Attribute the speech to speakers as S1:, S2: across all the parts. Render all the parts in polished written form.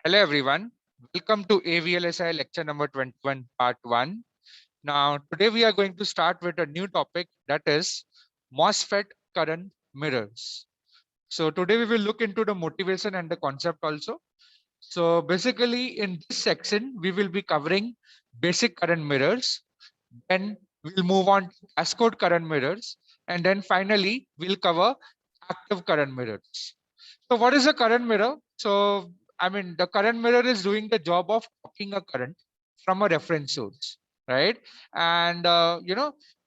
S1: Hello everyone, welcome to AVLSI lecture number 21 part 1. Now today we are going to start with a new topic, that is MOSFET current mirrors. So today we will look into the motivation and the concept also. So basically in this section we will be covering basic current mirrors, then we'll move on to cascode current mirrors, and then finally we'll cover active current mirrors. So what is a current mirror? So I mean, the current mirror is doing the job of copying a current from a reference source, right? And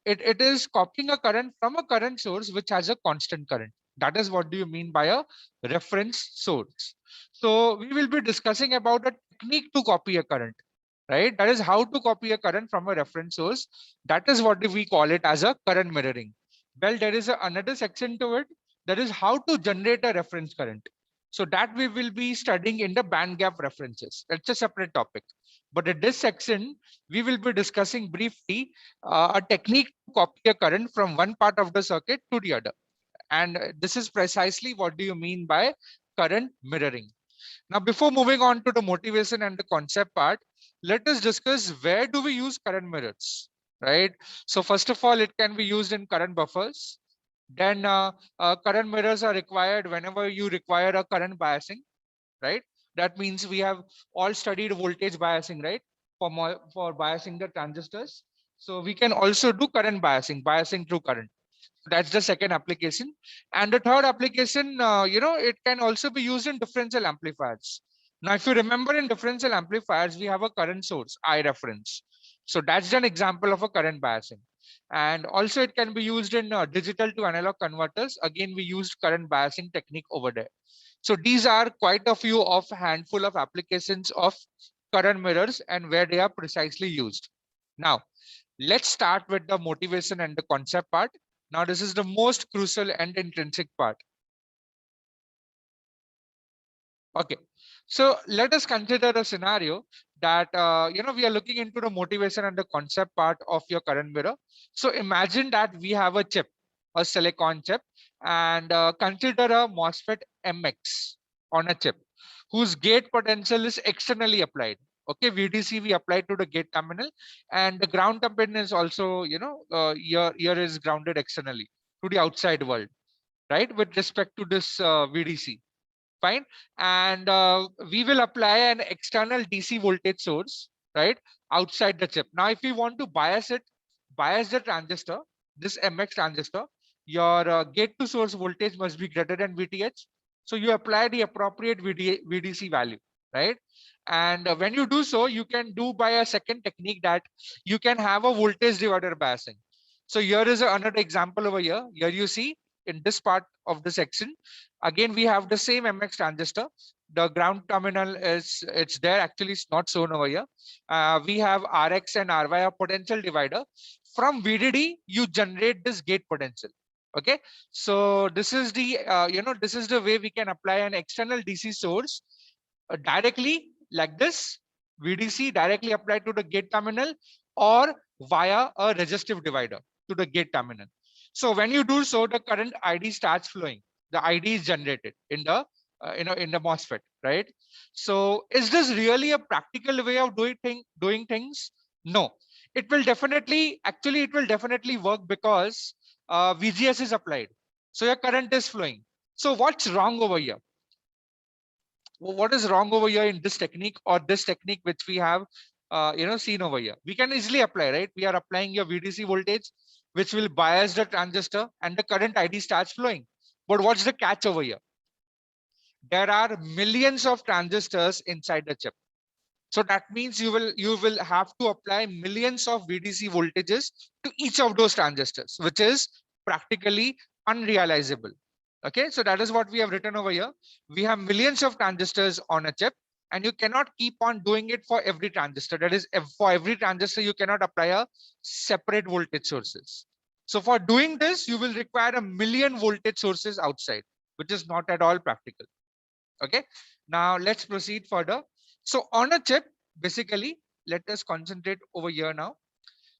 S1: it is copying a current from a current source which has a constant current. That is what do you mean by a reference source. So we will be discussing about a technique to copy a current, right? That is how to copy a current from a reference source. That is what we call it as a current mirroring. Well, there is another section to it, that is how to generate a reference current. So that we will be studying in the band gap references. That's a separate topic. But in this section, we will be discussing briefly a technique to copy a current from one part of the circuit to the other. And this is precisely what do you mean by current mirroring. Now, before moving on to the motivation and the concept part, let us discuss where do we use current mirrors, right? So first of all, it can be used in current buffers. Then current mirrors are required whenever you require a current biasing, right? That means we have all studied voltage biasing, right? For biasing the transistors. So we can also do current biasing through current. That's the second application. And the third application, it can also be used in differential amplifiers. Now, if you remember, in differential amplifiers, we have a current source, I reference. So that's an example of a current biasing. And also it can be used in digital to analog converters. Again, we used current biasing technique over there. So these are quite a few of handful of applications of current mirrors and where they are precisely used. Now, let's start with the motivation and the concept part. Now, this is the most crucial and intrinsic part. Okay, so let us consider a scenario that we are looking into the motivation and the concept part of your current mirror. So imagine that we have a chip, a silicon chip, and consider a MOSFET MX on a chip whose gate potential is externally applied. Okay, VDC we apply to the gate terminal, and the ground terminal is also, here is grounded externally to the outside world, right? With respect to this VDC, fine. And we will apply an external DC voltage source, right, outside the chip. Now, if we want to bias the transistor, this MX transistor, your gate to source voltage must be greater than VTH. So you apply the appropriate VDC value, right? And when you do so, you can do by a second technique that you can have a voltage divider biasing. So here is another example over here. Here you see in this part of the section, again, we have the same MX transistor. The ground terminal it's there. Actually, it's not shown over here. We have RX and RY, a potential divider. From VDD, you generate this gate potential. Okay, so this is the this is the way we can apply an external DC source directly like this, VDC directly applied to the gate terminal, or via a resistive divider to the gate terminal. So when you do so, the current ID starts flowing. The ID is generated in the in the MOSFET, right? So is this really a practical way of doing things? No, it will definitely, actually it will definitely work because VGS is applied. So your current is flowing. So what's wrong over here? What is wrong over here in this technique, or this technique which we have seen over here? We can easily apply, right? We are applying your VDC voltage which will bias the transistor and the current ID starts flowing. But what's the catch over here? There are millions of transistors inside the chip. So that means you will have to apply millions of VDC voltages to each of those transistors, which is practically unrealizable. Okay, so that is what we have written over here. We have millions of transistors on a chip, and you cannot keep on doing it for every transistor. That is, for every transistor, you cannot apply a separate voltage sources. So for doing this, you will require a million voltage sources outside, which is not at all practical. Okay, now let's proceed further. So on a chip, basically, let us concentrate over here now.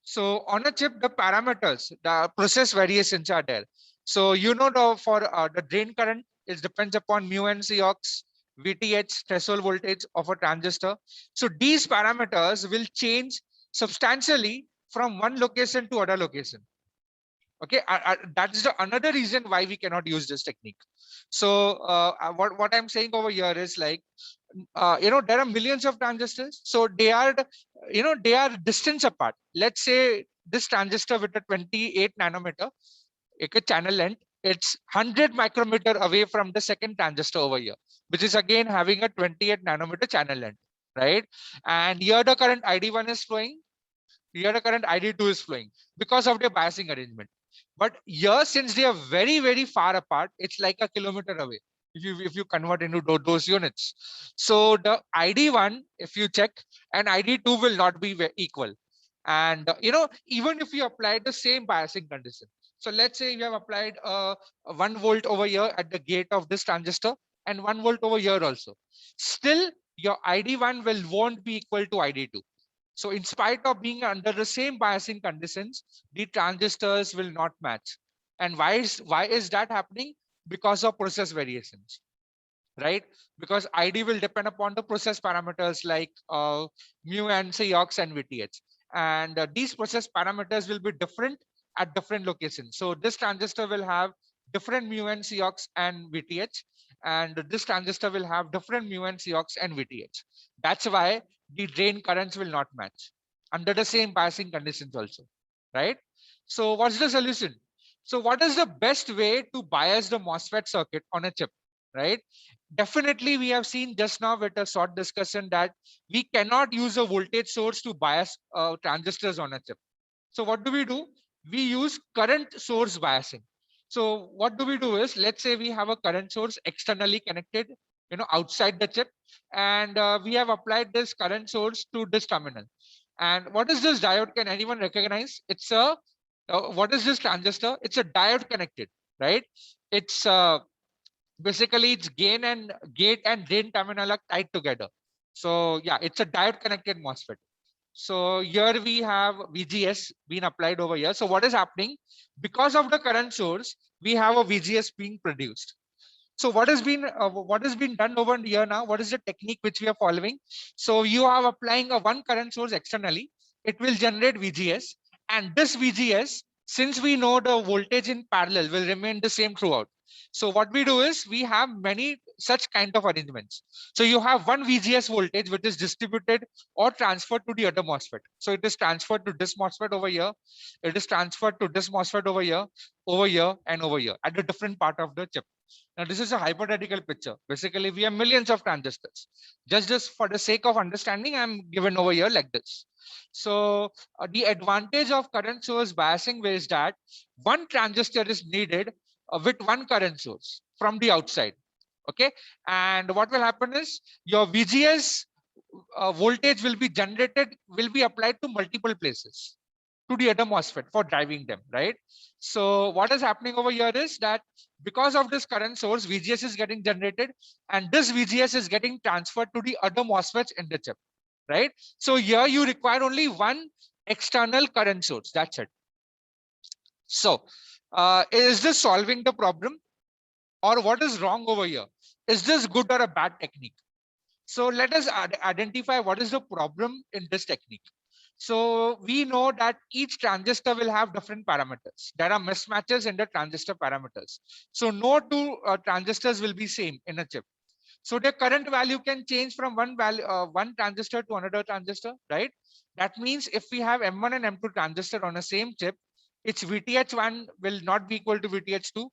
S1: So on a chip, the parameters, the process variations are there. So for the drain current, it depends upon mu and Cox. VTH, threshold voltage of a transistor. So these parameters will change substantially from one location to other location. Okay, that's the another reason why we cannot use this technique. So what I'm saying over here is like, there are millions of transistors, so they are, they are distance apart. Let's say this transistor with a 28 nanometer a channel length, it's 100 micrometer away from the second transistor over here, which is again having a 28 nanometer channel length, right? And here the current ID1 is flowing, here the current ID2 is flowing because of the biasing arrangement. But here, since they are very, very far apart, it's like a kilometer away if you convert into those units. So the ID1, if you check, and ID2 will not be equal. And even if you apply the same biasing condition, so let's say you have applied a 1 volt over here at the gate of this transistor and 1 volt over here also, still your ID1 won't be equal to ID2. So in spite of being under the same biasing conditions, the transistors will not match. And why is that happening? Because of process variations, right? Because ID will depend upon the process parameters like mu and Cox and VTH. And these process parameters will be different at different locations. So this transistor will have different mu and Cox and VTH, and this transistor will have different mu and Cox and VTH. That's why the drain currents will not match under the same biasing conditions also, right? So what's the solution? So what is the best way to bias the MOSFET circuit on a chip, right? Definitely, we have seen just now with a short discussion that we cannot use a voltage source to bias transistors on a chip. So what do? We use current source biasing. So what do we do is, let's say we have a current source externally connected, outside the chip, and we have applied this current source to this terminal. And what is this diode? Can anyone recognize? It's a what is this transistor? It's a diode connected, right? It's basically it's gain and gate and drain terminal are tied together. So yeah, it's a diode connected MOSFET. So here we have VGS being applied over here. So what is happening? Because of the current source, we have a VGS being produced. So what has been done over here now? What is the technique which we are following? So you are applying a one current source externally. It will generate VGS, and this VGS, since we know the voltage in parallel will remain the same throughout. So what we do is we have many such kind of arrangements. So you have one VGS voltage which is distributed or transferred to the other MOSFET. So it is transferred to this MOSFET over here. It is transferred to this MOSFET over here, and over here at a different part of the chip. Now, this is a hypothetical picture. Basically, we have millions of transistors. Just for the sake of understanding, I'm given over here like this. So the advantage of current source biasing is that one transistor is needed with one current source from the outside. Okay. And what will happen is your VGS voltage will be generated, will be applied to multiple places to the other MOSFET for driving them, right? So what is happening over here is that because of this current source, VGS is getting generated, and this VGS is getting transferred to the other MOSFETs in the chip, right? So here you require only one external current source. That's it. So is this solving the problem, or what is wrong over here? Is this good or a bad technique? So let us identify what is the problem in this technique. So we know that each transistor will have different parameters. There are mismatches in the transistor parameters. So no two transistors will be same in a chip. So the current value can change from one transistor to another transistor, right? That means if we have M1 and M2 transistor on the same chip, its VTH1 will not be equal to VTH2.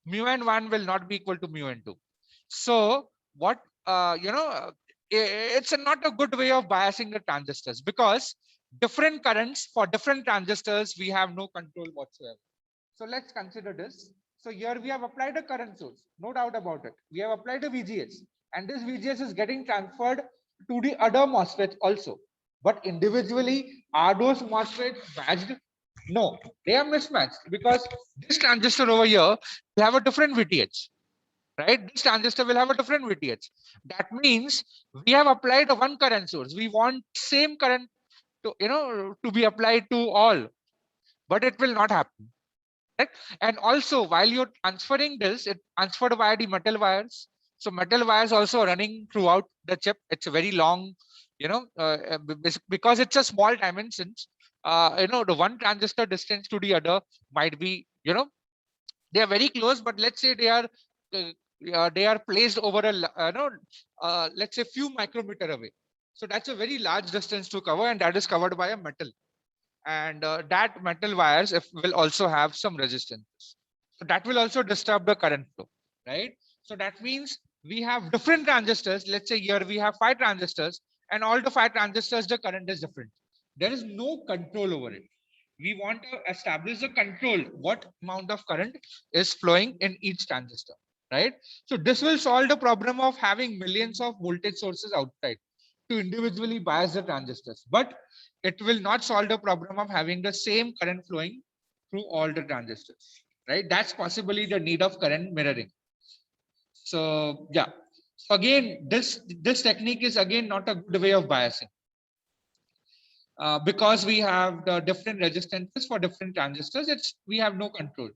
S1: Mu n1 will not be equal to mu n2. So what, it's not a good way of biasing the transistors, because different currents for different transistors, we have no control whatsoever. So let's consider this. So here we have applied a current source, no doubt about it. We have applied a VGS, and this VGS is getting transferred to the other MOSFETs also. But individually, are those MOSFETs matched? No, they are mismatched, because this transistor over here will have a different VTH, right? This transistor will have a different VTH. That means we have applied a one current source. We want same current to be applied to all, but it will not happen. Right? And also, while you're transferring this, it transferred via the metal wires. So metal wires also running throughout the chip. It's a very long, because it's a small dimensions. The one transistor distance to the other might be, they are very close, but let's say uh, they are placed over let's say few micrometer away. So that's a very large distance to cover, and that is covered by a metal. And that metal wires will also have some resistance. So that will also disturb the current flow, right? So that means we have different transistors. Let's say here we have 5 transistors, and all the 5 transistors, the current is different. There is no control over it. We want to establish the control, what amount of current is flowing in each transistor, right? So this will solve the problem of having millions of voltage sources outside to individually bias the transistors, but it will not solve the problem of having the same current flowing through all the transistors, right? That's possibly the need of current mirroring. So yeah, so again, this technique is again not a good way of biasing. Because we have the different resistances for different transistors, we have no control.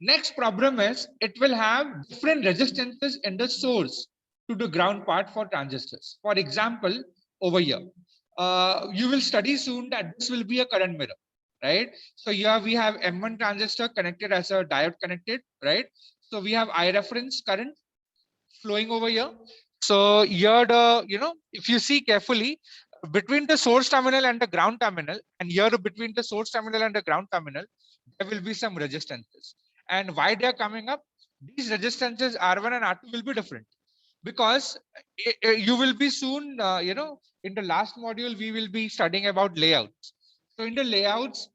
S1: Next problem is it will have different resistances in the source to the ground part for transistors. For example, over here, you will study soon that this will be a current mirror, right? So here we have M1 transistor connected as a diode connected, right? So we have I reference current flowing over here. So here if you see carefully, between the source terminal and the ground terminal, and here between the source terminal and the ground terminal, there will be some resistances. And why they are coming up? These resistances R1 and R2 will be different, because you will be soon, in the last module, we will be studying about layouts. So in the layouts,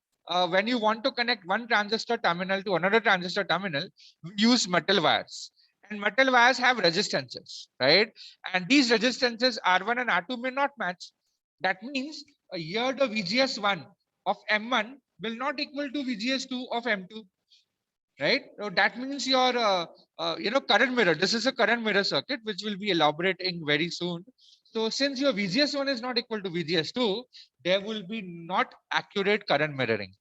S1: when you want to connect one transistor terminal to another transistor terminal, we use metal wires. And metal wires have resistances, right? And these resistances R1 and R2 may not match. That means here the VGS1 of M1 will not equal to VGS2 of M2, right? So that means your current mirror. This is a current mirror circuit which will be elaborating very soon. So since your VGS1 is not equal to VGS2, there will be not accurate current mirroring,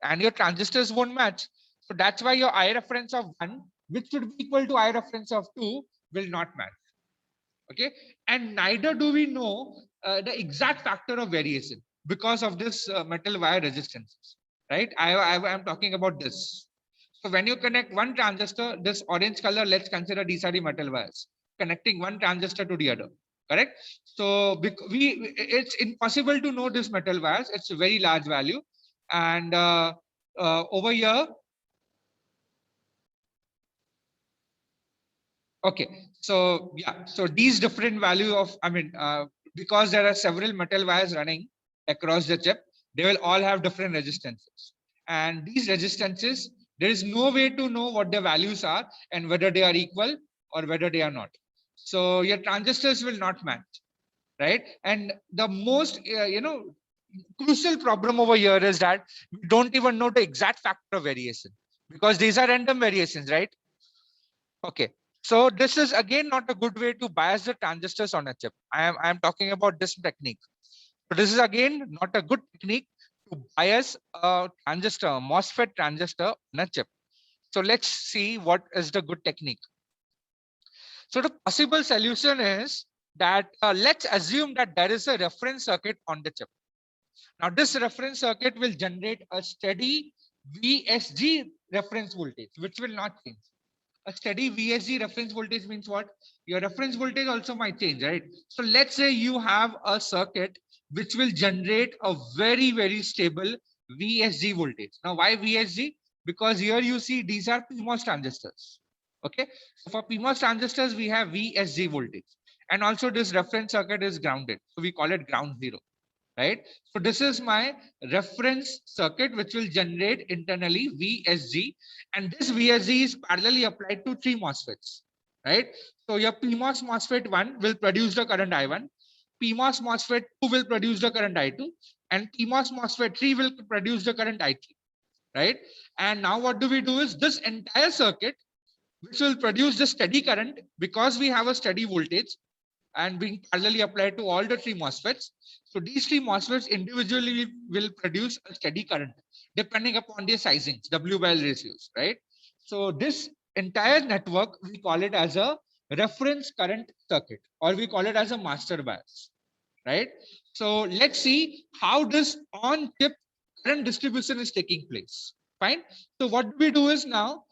S1: and your transistors won't match. So that's why your I reference of 1, which should be equal to I reference of 2, will not match. Okay, and neither do we know the exact factor of variation because of this metal wire resistance, right? I am talking about this. So when you connect one transistor, this orange color, let's consider these are the metal wires connecting one transistor to the other, correct? So it's impossible to know this metal wires. It's a very large value, and over here. Okay, so yeah, so these different value of, because there are several metal wires running across the chip, they will all have different resistances. And these resistances, there is no way to know what the values are and whether they are equal or whether they are not. So your transistors will not match, right? And the most, crucial problem over here is that we don't even know the exact factor of variation, because these are random variations, right? Okay, so this is again not a good way to bias the transistors on a chip. I am talking about this technique. So this is again not a good technique to bias a transistor, a MOSFET transistor on a chip. So let's see what is the good technique. So the possible solution is that let's assume that there is a reference circuit on the chip. Now this reference circuit will generate a steady VSG reference voltage, which will not change. A steady VSG reference voltage means what? Your reference voltage also might change, right? So let's say you have a circuit which will generate a very, very stable VSG voltage. Now, why VSG? Because here you see these are PMOS transistors. Okay, so for PMOS transistors, we have VSG voltage. And also this reference circuit is grounded. So we call it ground zero, right? So this is my reference circuit which will generate internally VSG, and this VSG is parallelly applied to 3 MOSFETs, right? So your PMOS MOSFET 1 will produce the current I1, PMOS MOSFET 2 will produce the current I2, and PMOS MOSFET 3 will produce the current I3, right? And now what do we do is this entire circuit, which will produce the steady current because we have a steady voltage, and being parallelly applied to all the 3 MOSFETs. So these 3 MOSFETs individually will produce a steady current depending upon their sizings, W by L ratios, right? So this entire network, we call it as a reference current circuit, or we call it as a master bias, right? So let's see how this on chip current distribution is taking place. Fine. So what we do is now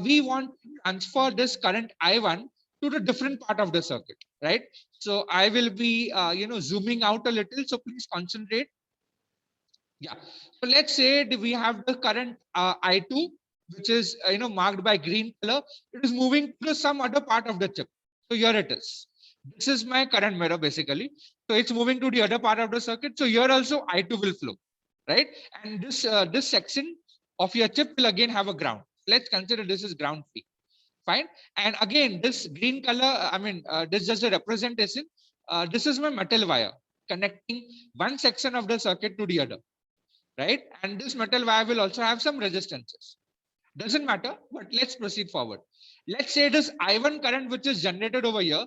S1: we want to transfer this current I1 to the different part of the circuit, right? So I will be zooming out a little. So please concentrate. Yeah. So let's say we have the current I2, which is marked by green color. It is moving to some other part of the chip. So here it is. This is my current mirror basically. So it's moving to the other part of the circuit. So here also I2 will flow, right? And this section of your chip will again have a ground. Let's consider this is ground free. Fine. And again, this green color, this is just a representation. This is my metal wire connecting one section of the circuit to the other, right? And this metal wire will also have some resistances. Doesn't matter, but let's proceed forward. Let's say this I1 current which is generated over here,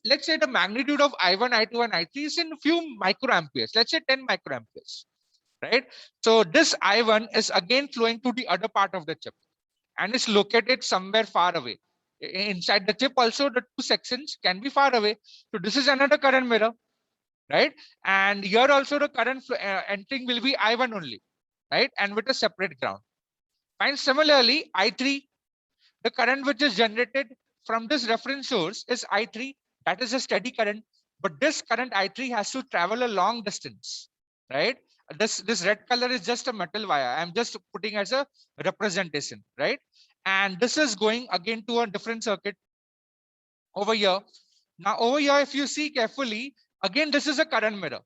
S1: let's say the magnitude of I1, I2, and I3 is in few microamperes. Let's say 10 microamperes, right? So this I1 is again flowing to the other part of the chip and is located somewhere far away. Inside the chip also, the two sections can be far away. So this is another current mirror, right? And here also the current entering will be I1 only, right? And with a separate ground. And similarly, I3, the current which is generated from this reference source is I3. That is a steady current. But this current I3 has to travel a long distance, right? This red color is just a metal wire. I'm just putting as a representation, right? And this is going again to a different circuit over here. Now over here, if you see carefully, again, this is a current mirror.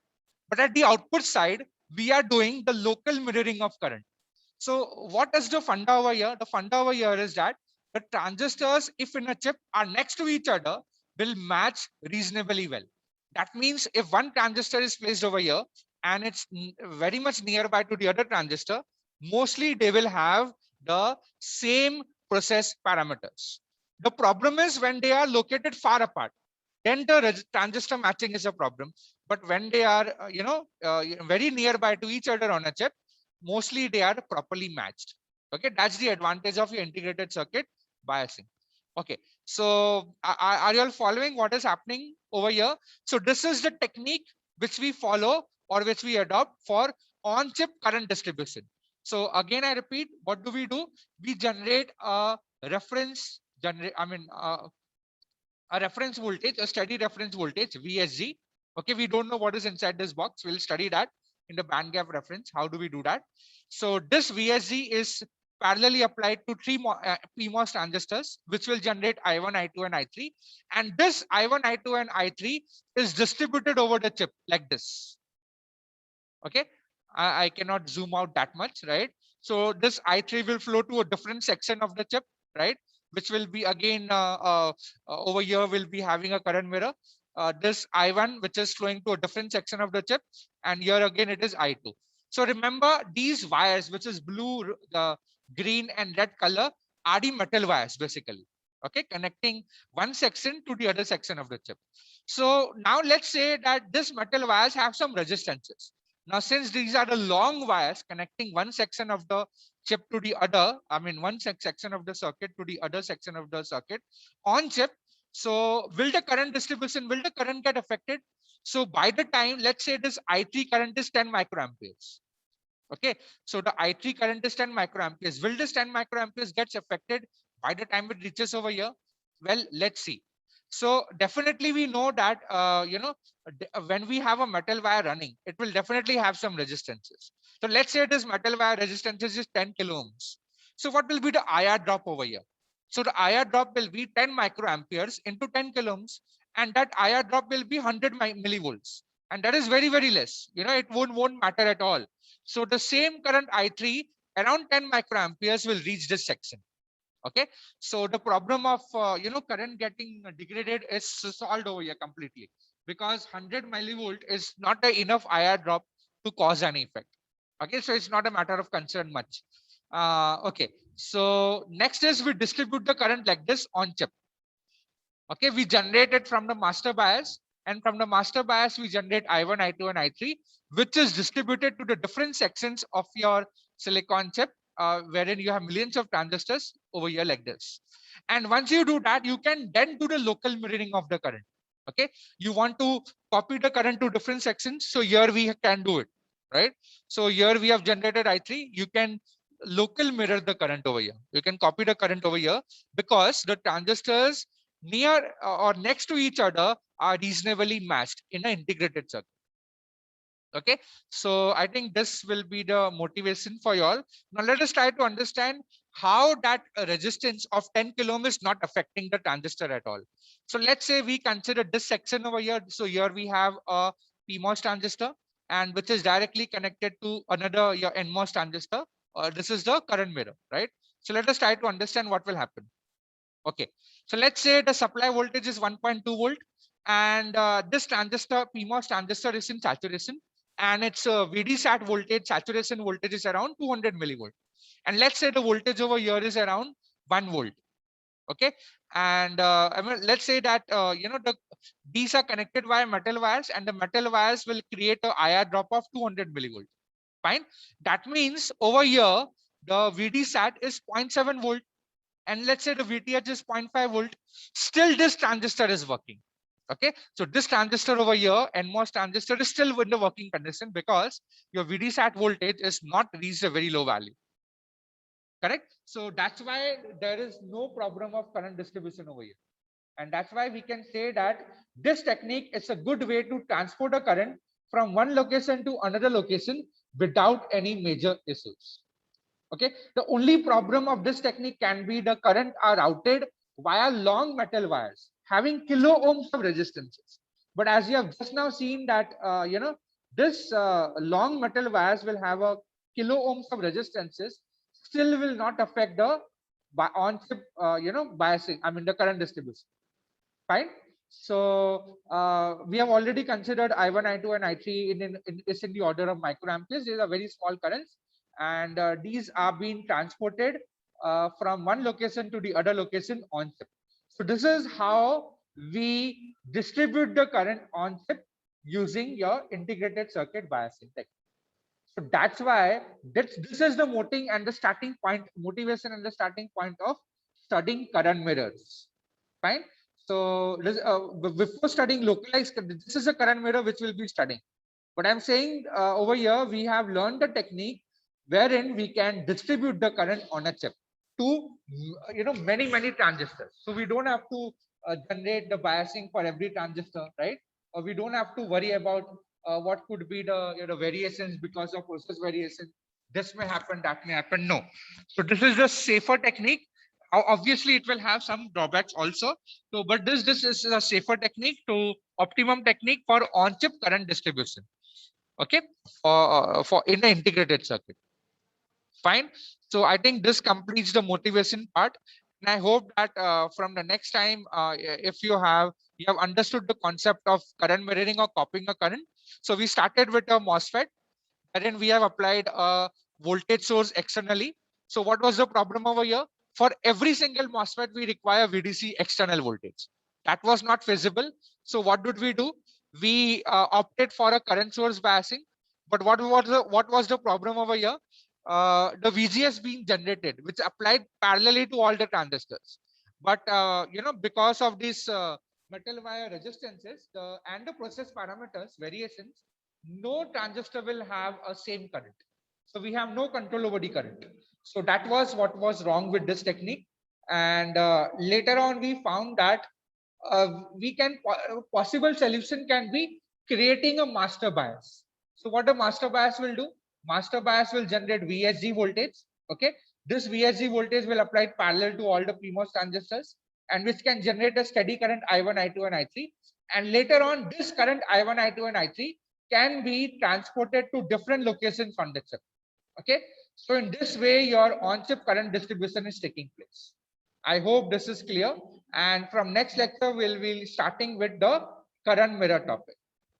S1: But at the output side, we are doing the local mirroring of current. So what is the funda over here? The funda over here is that the transistors, if in a chip, are next to each other, will match reasonably well. That means if one transistor is placed over here and it's very much nearby to the other transistor, mostly they will have the same process parameters. The problem is when they are located far apart, then the transistor matching is a problem. But when they are, very nearby to each other on a chip, mostly they are properly matched. Okay, that's the advantage of your integrated circuit biasing. Okay, so are you all following what is happening over here? So this is the technique which we follow or which we adopt for on-chip current distribution. So again, I repeat, what do? We generate a reference a reference voltage, a steady reference voltage, VSG. Okay, we don't know what is inside this box. We'll study that in the band gap reference. How do we do that? So this VSG is parallelly applied to three PMOS transistors, which will generate I1, I2, and I3. And this I1, I2, and I3 is distributed over the chip like this. Okay, I cannot zoom out that much, right? So this I3 will flow to a different section of the chip, right? Which will be again over here will be having a current mirror. This I1, which is flowing to a different section of the chip, and here again it is I2. So remember these wires, which is blue, green, and red color, are the metal wires basically. Okay, connecting one section to the other section of the chip. So now let's say that this metal wires have some resistances. Now, since these are the long wires connecting one section of the chip to the other, one section of the circuit to the other section of the circuit on chip. So will the current distribution, will the current get affected? So by the time, let's say this I3 current is 10 microamperes. Okay, so the I3 current is 10 microamperes. Will this 10 microamperes gets affected by the time it reaches over here? Well, let's see. So definitely we know that, when we have a metal wire running, it will definitely have some resistances. So let's say this metal wire resistance is 10 kilo ohms. So what will be the IR drop over here? So the IR drop will be 10 microamperes into 10 kilo ohms, and that IR drop will be 100 millivolts. And that is very, very less. It won't matter at all. So the same current I3 around 10 microamperes will reach this section. Okay, so the problem of current getting degraded is solved over here completely, because 100 millivolt is not enough IR drop to cause any effect. Okay, so it's not a matter of concern much. Okay, so next is we distribute the current like this on chip. Okay, we generate it from the master bias, and from the master bias we generate I1, I2, and I3, which is distributed to the different sections of your silicon chip, wherein you have millions of transistors over here like this. And once you do that, you can then do the local mirroring of the current. Okay, you want to copy the current to different sections, so here we can do it, right? So here we have generated I3. You can local mirror the current over here. You can copy the current over here because the transistors near or next to each other are reasonably matched in an integrated circuit. Okay, so I think this will be the motivation for you all. Now let us try to understand how that resistance of 10 kilo ohm is not affecting the transistor at all. So let's say we consider this section over here. So here we have a PMOS transistor, and which is directly connected to another your NMOS transistor. This is the current mirror, right? So let us try to understand what will happen. Okay, so let's say the supply voltage is 1.2 volt, and this transistor, PMOS transistor, is in saturation, and its VDSAT voltage, saturation voltage, is around 200 millivolt. And let's say the voltage over here is around 1 volt. Okay, and I mean, let's say that these are connected via metal wires, and the metal wires will create a IR drop of 200 millivolt. Fine. That means over here the VDSAT is 0.7 volt, and let's say the VTH is 0.5 volt. Still, this transistor is working. Okay, so this transistor over here, NMOS transistor, is still in the working condition because your VDSAT voltage is not reached a very low value. Correct. So that's why there is no problem of current distribution over here. And that's why we can say that this technique is a good way to transport a current from one location to another location without any major issues. Okay, the only problem of this technique can be the current are routed via long metal wires having kilo ohms of resistances. But as you have just now seen that this long metal wires will have a kilo ohms of resistances, still will not affect the on chip biasing, I mean the current distribution. Fine. So we have already considered I1, I2, and I3 is in the order of microamperes. These are very small currents, and these are being transported from one location to the other location on chip. So this is how we distribute the current on chip using your integrated circuit biasing technique. So that's why this is the motivation and the starting point of studying current mirrors. Fine. So before studying localized, this is a current mirror which we'll be studying. But I'm saying over here we have learned the technique wherein we can distribute the current on a chip to many transistors. So we don't have to generate the biasing for every transistor, right? Or we don't have to worry about what could be the variations because of process variation. This may happen, that may happen. No. So this is the safer technique. Obviously, it will have some drawbacks also. So, but this is a safer technique to optimum technique for on-chip current distribution. Okay, for in an integrated circuit. Fine. So I think this completes the motivation part, and I hope that from the next time, if you have understood the concept of current mirroring or copying a current. So we started with a MOSFET, and then we have applied a voltage source externally. So what was the problem over here? For every single MOSFET, we require VDC external voltage. That was not feasible. So what did we do? We opted for a current source biasing. But what was the problem over here? The VGS being generated, which applied parallelly to all the transistors. But because of these metal wire resistances and the process parameters variations, no transistor will have a same current. So we have no control over the current. So that was what was wrong with this technique. And later on, we found that possible solution can be creating a master bias. So what the master bias will do? Master bias will generate VSG voltage. Okay, this VSG voltage will apply parallel to all the PMOS transistors, and which can generate a steady current I1, I2, and I3. And later on, this current I1, I2, and I3 can be transported to different locations on the chip. Okay, so in this way, your on-chip current distribution is taking place. I hope this is clear. And from next lecture, we'll be starting with the current mirror topic.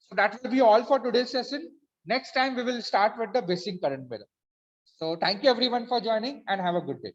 S1: So that will be all for today's session. Next time, we will start with the basic current mirror. So thank you everyone for joining, and have a good day.